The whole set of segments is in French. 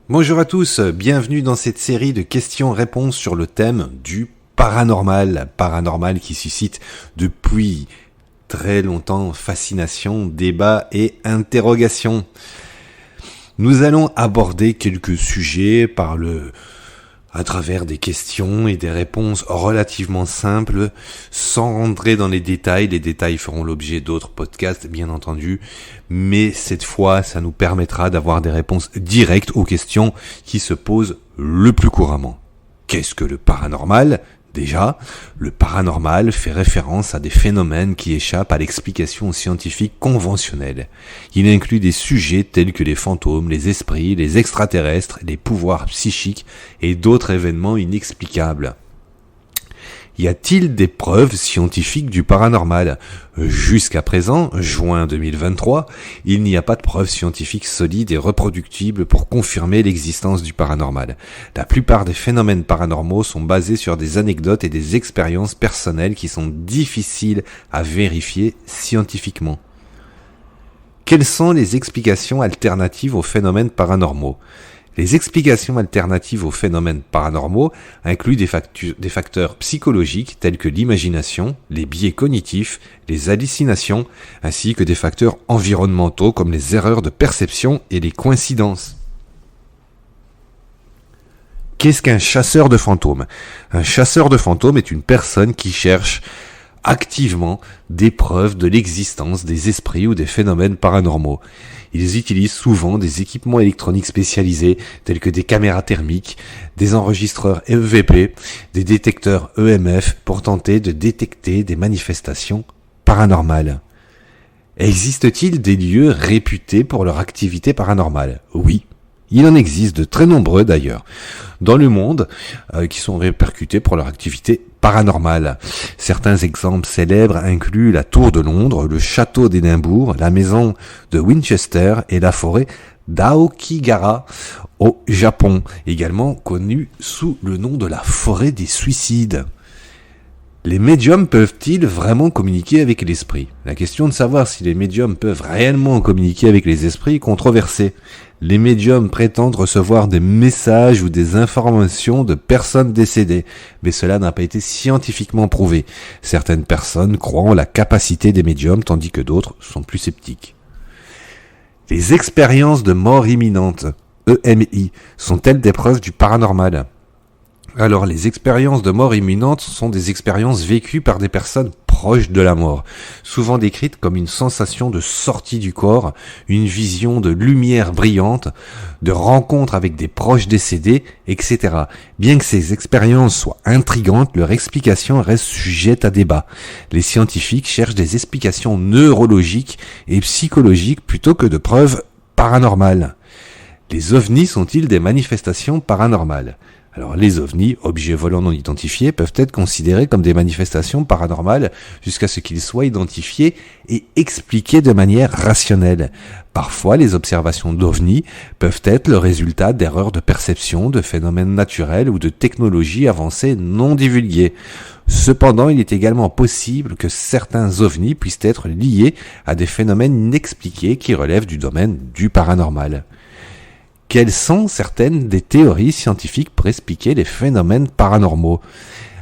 Bonjour à tous, bienvenue dans cette série de questions-réponses sur le thème du paranormal. Paranormal qui suscite depuis très longtemps fascination, débat et interrogation. Nous allons aborder quelques sujets à travers des questions et des réponses relativement simples, sans rentrer dans les détails. Les détails feront l'objet d'autres podcasts, bien entendu, mais cette fois, ça nous permettra d'avoir des réponses directes aux questions qui se posent le plus couramment. Qu'est-ce que le paranormal ? Déjà, le paranormal fait référence à des phénomènes qui échappent à l'explication scientifique conventionnelle. Il inclut des sujets tels que les fantômes, les esprits, les extraterrestres, les pouvoirs psychiques et d'autres événements inexplicables. Y a-t-il des preuves scientifiques du paranormal ? Jusqu'à présent, juin 2023, il n'y a pas de preuves scientifiques solides et reproductibles pour confirmer l'existence du paranormal. La plupart des phénomènes paranormaux sont basés sur des anecdotes et des expériences personnelles qui sont difficiles à vérifier scientifiquement. Quelles sont les explications alternatives aux phénomènes paranormaux ? Les explications alternatives aux phénomènes paranormaux incluent des facteurs psychologiques tels que l'imagination, les biais cognitifs, les hallucinations, ainsi que des facteurs environnementaux comme les erreurs de perception et les coïncidences. Qu'est-ce qu'un chasseur de fantômes ? Un chasseur de fantômes est une personne qui cherche activement des preuves de l'existence des esprits ou des phénomènes paranormaux. Ils utilisent souvent des équipements électroniques spécialisés tels que des caméras thermiques, des enregistreurs EVP, des détecteurs EMF pour tenter de détecter des manifestations paranormales. Existe-t-il des lieux réputés pour leur activité paranormale ? Oui. Il en existe de très nombreux d'ailleurs dans le monde qui sont répercutés pour leur activité paranormale. Certains exemples célèbres incluent la Tour de Londres, le Château d'Édimbourg, la maison de Winchester et la forêt d'Aokigahara au Japon, également connue sous le nom de la forêt des suicides. Les médiums peuvent-ils vraiment communiquer avec l'esprit ? La question de savoir si les médiums peuvent réellement communiquer avec les esprits est controversée. Les médiums prétendent recevoir des messages ou des informations de personnes décédées, mais cela n'a pas été scientifiquement prouvé. Certaines personnes croient en la capacité des médiums, tandis que d'autres sont plus sceptiques. Les expériences de mort imminente, EMI, sont-elles des preuves du paranormal ? Alors, les expériences de mort imminente sont des expériences vécues par des personnes proches de la mort, souvent décrites comme une sensation de sortie du corps, une vision de lumière brillante, de rencontre avec des proches décédés, etc. Bien que ces expériences soient intrigantes, leur explication reste sujette à débat. Les scientifiques cherchent des explications neurologiques et psychologiques plutôt que de preuves paranormales. Les ovnis sont-ils des manifestations paranormales ? Alors, les ovnis, objets volants non identifiés, peuvent être considérés comme des manifestations paranormales jusqu'à ce qu'ils soient identifiés et expliqués de manière rationnelle. Parfois, les observations d'ovnis peuvent être le résultat d'erreurs de perception, de phénomènes naturels ou de technologies avancées non divulguées. Cependant, il est également possible que certains ovnis puissent être liés à des phénomènes inexpliqués qui relèvent du domaine du paranormal. Quelles sont certaines des théories scientifiques pour expliquer les phénomènes paranormaux ?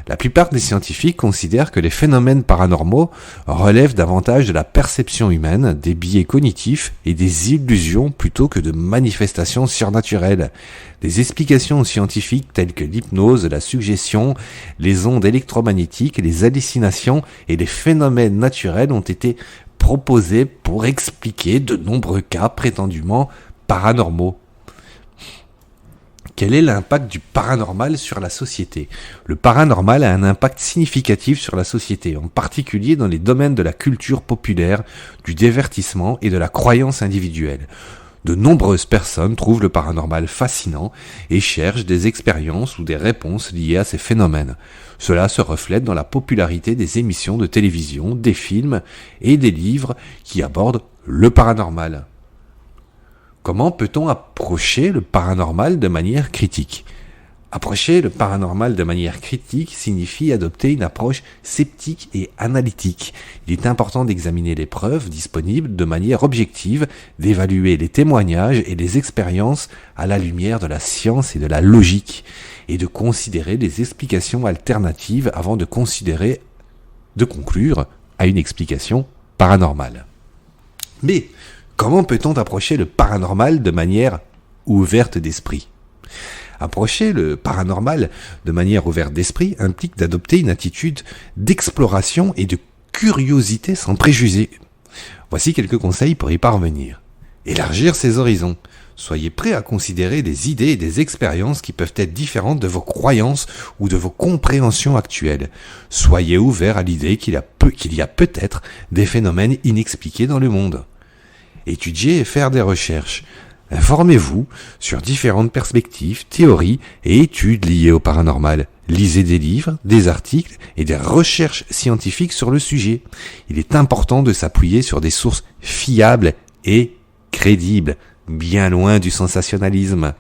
La plupart des scientifiques considèrent que les phénomènes paranormaux relèvent davantage de la perception humaine, des biais cognitifs et des illusions plutôt que de manifestations surnaturelles. Des explications scientifiques telles que l'hypnose, la suggestion, les ondes électromagnétiques, les hallucinations et les phénomènes naturels ont été proposées pour expliquer de nombreux cas prétendument paranormaux. Quel est l'impact du paranormal sur la société ? Le paranormal a un impact significatif sur la société, en particulier dans les domaines de la culture populaire, du divertissement et de la croyance individuelle. De nombreuses personnes trouvent le paranormal fascinant et cherchent des expériences ou des réponses liées à ces phénomènes. Cela se reflète dans la popularité des émissions de télévision, des films et des livres qui abordent le paranormal. Comment peut-on approcher le paranormal de manière critique ? Approcher le paranormal de manière critique signifie adopter une approche sceptique et analytique. Il est important d'examiner les preuves disponibles de manière objective, d'évaluer les témoignages et les expériences à la lumière de la science et de la logique, et de considérer les explications alternatives avant de conclure à une explication paranormale. Mais comment peut-on approcher le paranormal de manière ouverte d'esprit ? Approcher le paranormal de manière ouverte d'esprit implique d'adopter une attitude d'exploration et de curiosité sans préjugés. Voici quelques conseils pour y parvenir. Élargir ses horizons. Soyez prêt à considérer des idées et des expériences qui peuvent être différentes de vos croyances ou de vos compréhensions actuelles. Soyez ouvert à l'idée qu'il y a peut-être des phénomènes inexpliqués dans le monde. Étudier et faire des recherches. Informez-vous sur différentes perspectives, théories et études liées au paranormal. Lisez des livres, des articles et des recherches scientifiques sur le sujet. Il est important de s'appuyer sur des sources fiables et crédibles, bien loin du sensationnalisme.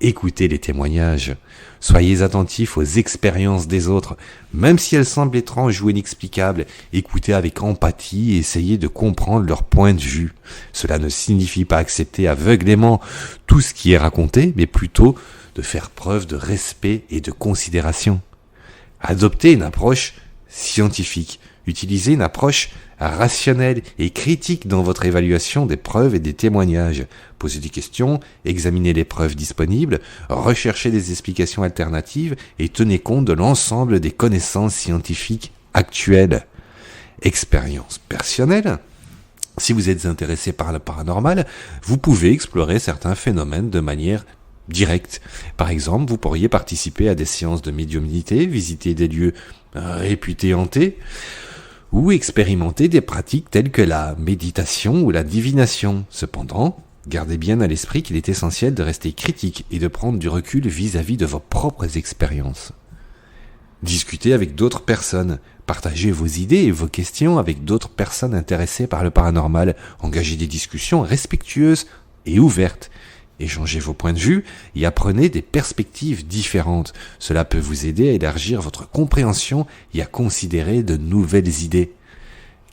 Écoutez les témoignages. Soyez attentifs aux expériences des autres, même si elles semblent étranges ou inexplicables. Écoutez avec empathie et essayez de comprendre leur point de vue. Cela ne signifie pas accepter aveuglément tout ce qui est raconté, mais plutôt de faire preuve de respect et de considération. Adoptez une approche scientifique. Utilisez une approche rationnelle et critique dans votre évaluation des preuves et des témoignages. Posez des questions, examinez les preuves disponibles, recherchez des explications alternatives et tenez compte de l'ensemble des connaissances scientifiques actuelles. Expérience personnelle. Si vous êtes intéressé par le paranormal, vous pouvez explorer certains phénomènes de manière directe. Par exemple, vous pourriez participer à des séances de médiumnité, visiter des lieux réputés hantés, ou expérimenter des pratiques telles que la méditation ou la divination. Cependant, gardez bien à l'esprit qu'il est essentiel de rester critique et de prendre du recul vis-à-vis de vos propres expériences. Discutez avec d'autres personnes, partagez vos idées et vos questions avec d'autres personnes intéressées par le paranormal, engagez des discussions respectueuses et ouvertes. Échangez vos points de vue et apprenez des perspectives différentes. Cela peut vous aider à élargir votre compréhension et à considérer de nouvelles idées.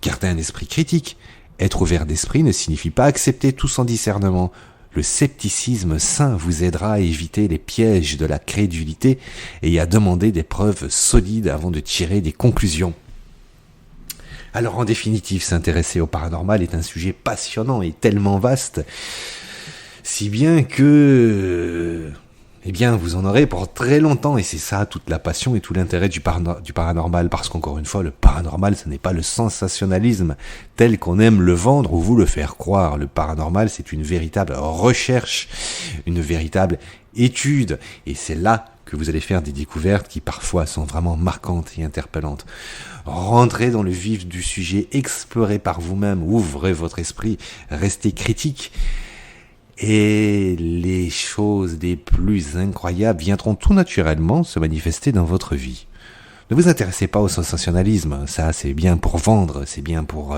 Gardez un esprit critique. Être ouvert d'esprit ne signifie pas accepter tout sans discernement. Le scepticisme sain vous aidera à éviter les pièges de la crédulité et à demander des preuves solides avant de tirer des conclusions. Alors en définitive, s'intéresser au paranormal est un sujet passionnant et tellement vaste, si bien que, vous en aurez pour très longtemps, et c'est ça toute la passion et tout l'intérêt du paranormal, parce qu'encore une fois, le paranormal, ce n'est pas le sensationnalisme tel qu'on aime le vendre ou vous le faire croire. Le paranormal, c'est une véritable recherche, une véritable étude, et c'est là que vous allez faire des découvertes qui parfois sont vraiment marquantes et interpellantes. Rentrez dans le vif du sujet, explorez par vous-même, ouvrez votre esprit, restez critique. Et les choses les plus incroyables viendront tout naturellement se manifester dans votre vie. Ne vous intéressez pas au sensationnalisme, ça c'est bien pour vendre, c'est bien pour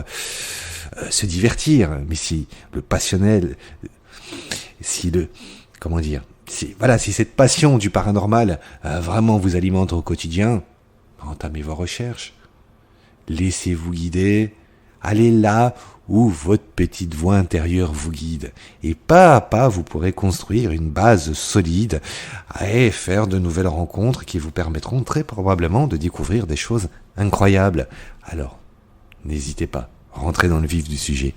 se divertir, mais si le passionnel, si cette passion du paranormal vraiment vous alimente au quotidien, entamez vos recherches, laissez-vous guider, allez là où votre petite voix intérieure vous guide. Et pas à pas, vous pourrez construire une base solide et faire de nouvelles rencontres qui vous permettront très probablement de découvrir des choses incroyables. Alors, n'hésitez pas, rentrez dans le vif du sujet.